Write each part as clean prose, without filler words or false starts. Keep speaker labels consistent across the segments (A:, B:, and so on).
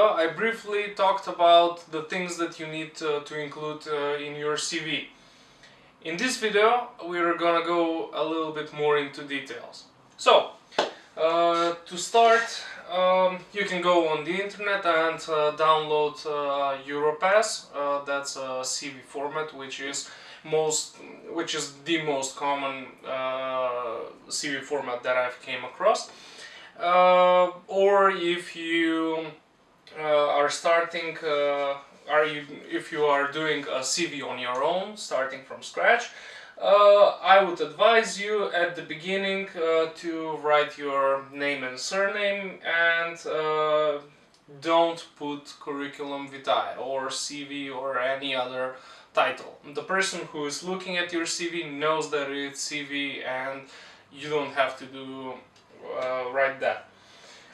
A: video I briefly talked about the things that you need to include in your CV. In this video we're gonna go a little bit more into details. So, to start, you can go on the internet and download Europass. That's a CV format which is the most common CV format that I've came across. Or if you are starting, if you are doing a CV on your own, starting from scratch, I would advise you at the beginning to write your name and surname, and don't put curriculum vitae or CV or any other title. The person who is looking at your CV knows that it's CV, and you don't have to write that.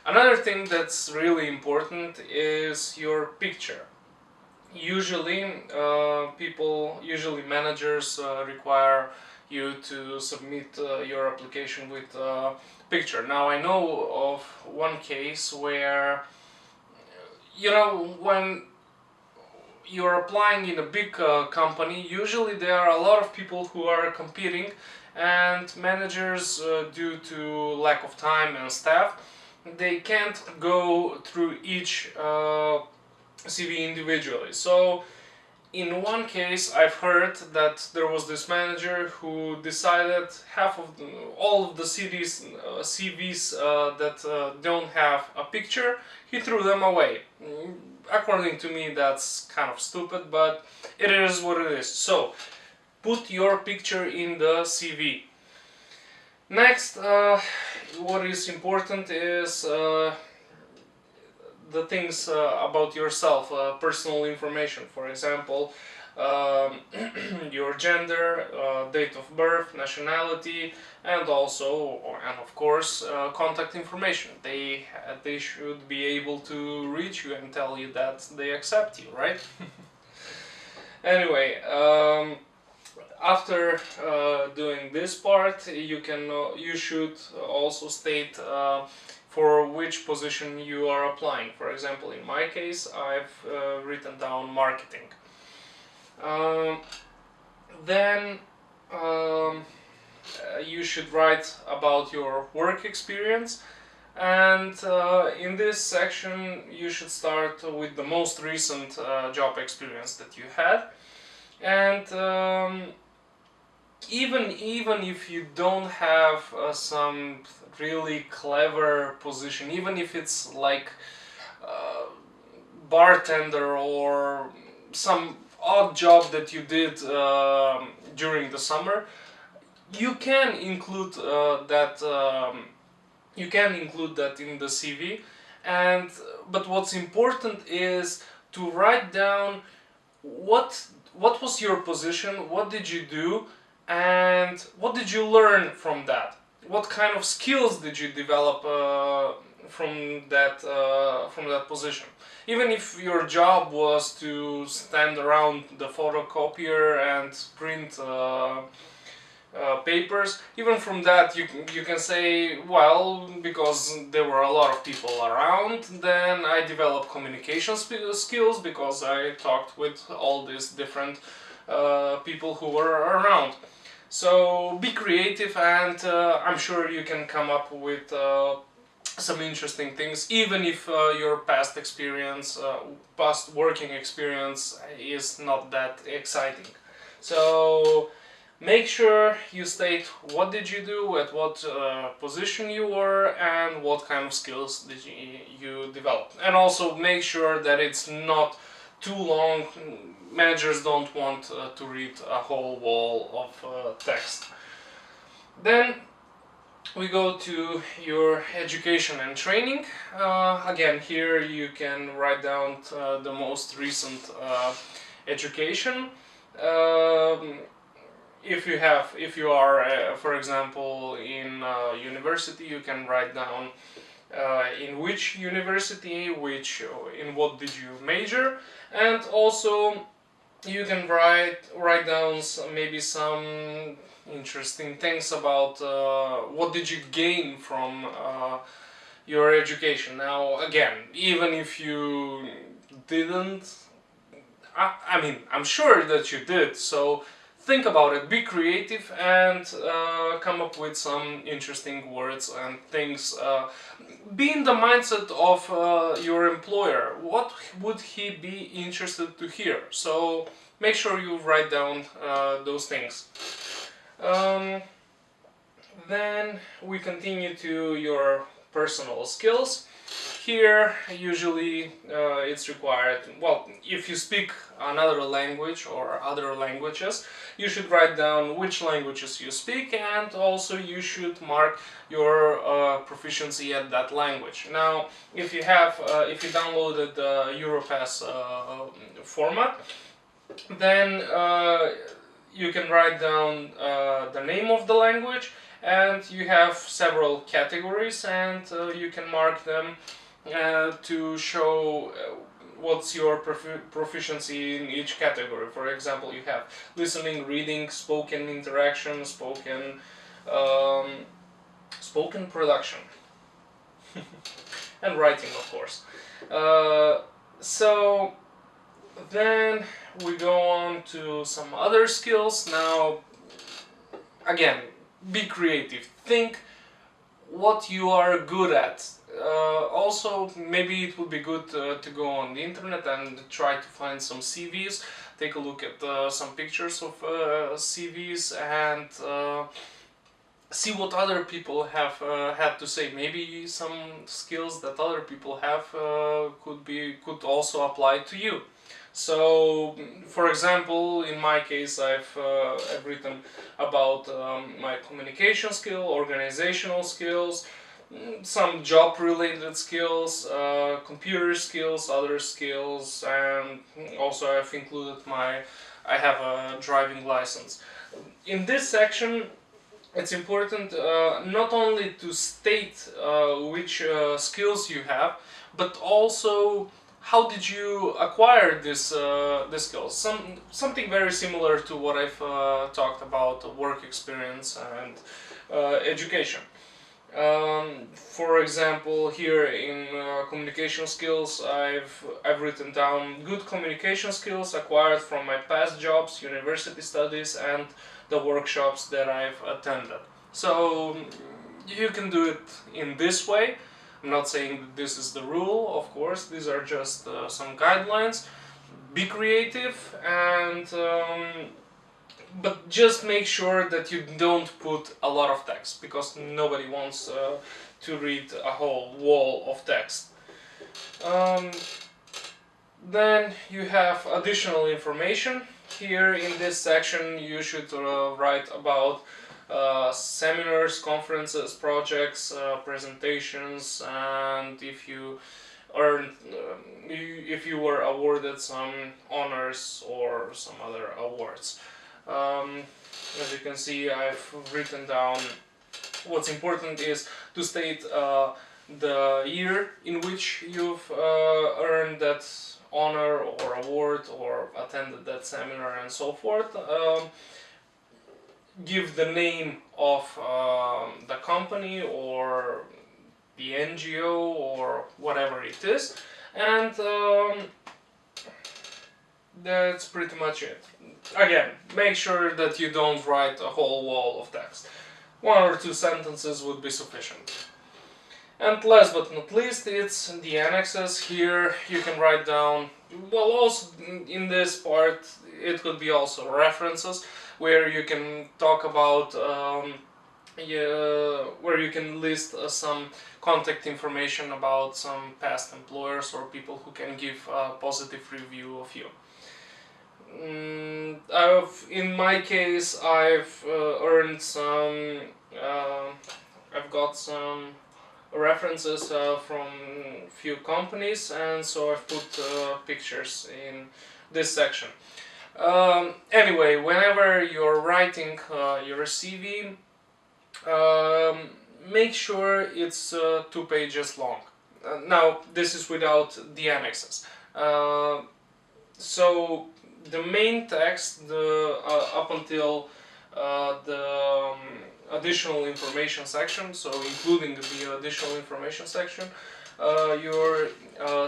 A: Another thing that's really important is your picture. Usually managers require you to submit your application with a picture. Now I know of one case where, when you're applying in a big company, usually there are a lot of people who are competing, and managers, due to lack of time and staff, they can't go through each CV individually. So in one case I've heard that there was this manager who decided all of the CVs that don't have a picture, he threw them away. According to me that's kind of stupid, but it is what it is. So put your picture in the CV. Next, what is important is the things about yourself, personal information. For example, your gender, date of birth, nationality, and of course, contact information. They should be able to reach you and tell you that they accept you, right? Anyway, after doing this part, you should also state for which position you are applying. For example, in my case, I've written down marketing. Then you should write about your work experience, and in this section you should start with the most recent job experience that you had. And even if you don't have some really clever position, even if it's like bartender or some odd job that you did during the summer, you can include that. You can include that in the CV, but what's important is to write down what was your position, what did you do, and what did you learn from that? What kind of skills did you develop from that position? Even if your job was to stand around the photocopier and print papers, even from that you can say, well, because there were a lot of people around, then I developed communication skills because I talked with all these different people who were around. So be creative, and I'm sure you can come up with some interesting things, even if your past working experience is not that exciting. So make sure you state what did you do, at what position you were, and what kind of skills did you develop. And also make sure that it's not too long. Managers don't want to read a whole wall of text. Then we go to your education and training. Again, here you can write down the most recent education. If you are, for example, in university, you can write down in which university, in what did you major, and also you can write down maybe some interesting things about what did you gain from your education. Now again, even if you didn't, I mean, I'm sure that you did, so think about it, be creative, and come up with some interesting words and things. Be in the mindset of your employer. What would he be interested to hear? So make sure you write down those things. Then we continue to your personal skills. Here, usually it's required, well, if you speak another language or other languages, you should write down which languages you speak, and also you should mark your proficiency at that language. Now, if you downloaded the Europass format, then you can write down the name of the language, and you have several categories, and you can mark them to show what's your proficiency in each category. For example, you have listening, reading, spoken interaction, spoken production, and writing, of course. So then we go on to some other skills. Now, again, be creative. Think what you are good at. Also, maybe it would be good to go on the internet and try to find some CVs. Take a look at some pictures of CVs and see what other people have had to say. Maybe some skills that other people have could also apply to you. So, for example, in my case, I've written about my communication skill, organizational skills, some job-related skills, computer skills, other skills, and also I've included I have a driving license. In this section, it's important not only to state which skills you have, but also how did you acquire this skills? Something very similar to what I've talked about, work experience and education. For example, here in communication skills, I've written down good communication skills acquired from my past jobs, university studies, and the workshops that I've attended. So you can do it in this way. I'm not saying that this is the rule, of course, these are just some guidelines. Be creative, and but just make sure that you don't put a lot of text, because nobody wants to read a whole wall of text. Then you have additional information. Here in this section you should write about seminars, conferences, projects, presentations, and if you were awarded some honors or some other awards. As you can see, I've written down what's important is to state the year in which you've earned that honor or award or attended that seminar and so forth. Give the name of the company or the NGO or whatever it is, and that's pretty much it. Again, make sure that you don't write a whole wall of text. 1 or 2 sentences would be sufficient. And last but not least, it's the annexes. Here you can write down, well, also in this part it could be also references, where you can talk about where you can list some contact information about some past employers or people who can give a positive review of you. In my case, I've earned some, I've got some references from few companies, and so I've put pictures in this section. Anyway, whenever you're writing your CV, make sure it's 2 pages long. Now, this is without the annexes. So the main text, up until the additional information section, so including the additional information section, your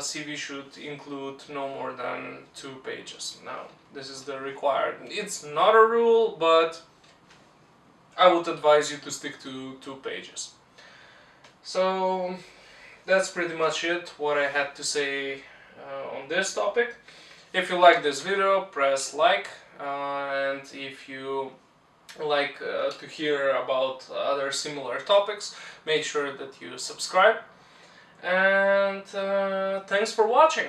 A: CV should include no more than 2 pages. Now, this is the required. It's not a rule, but I would advise you to stick to 2 pages. So that's pretty much it, what I had to say on this topic. If you like this video, press like, and if you like to hear about other similar topics, make sure that you subscribe. And thanks for watching.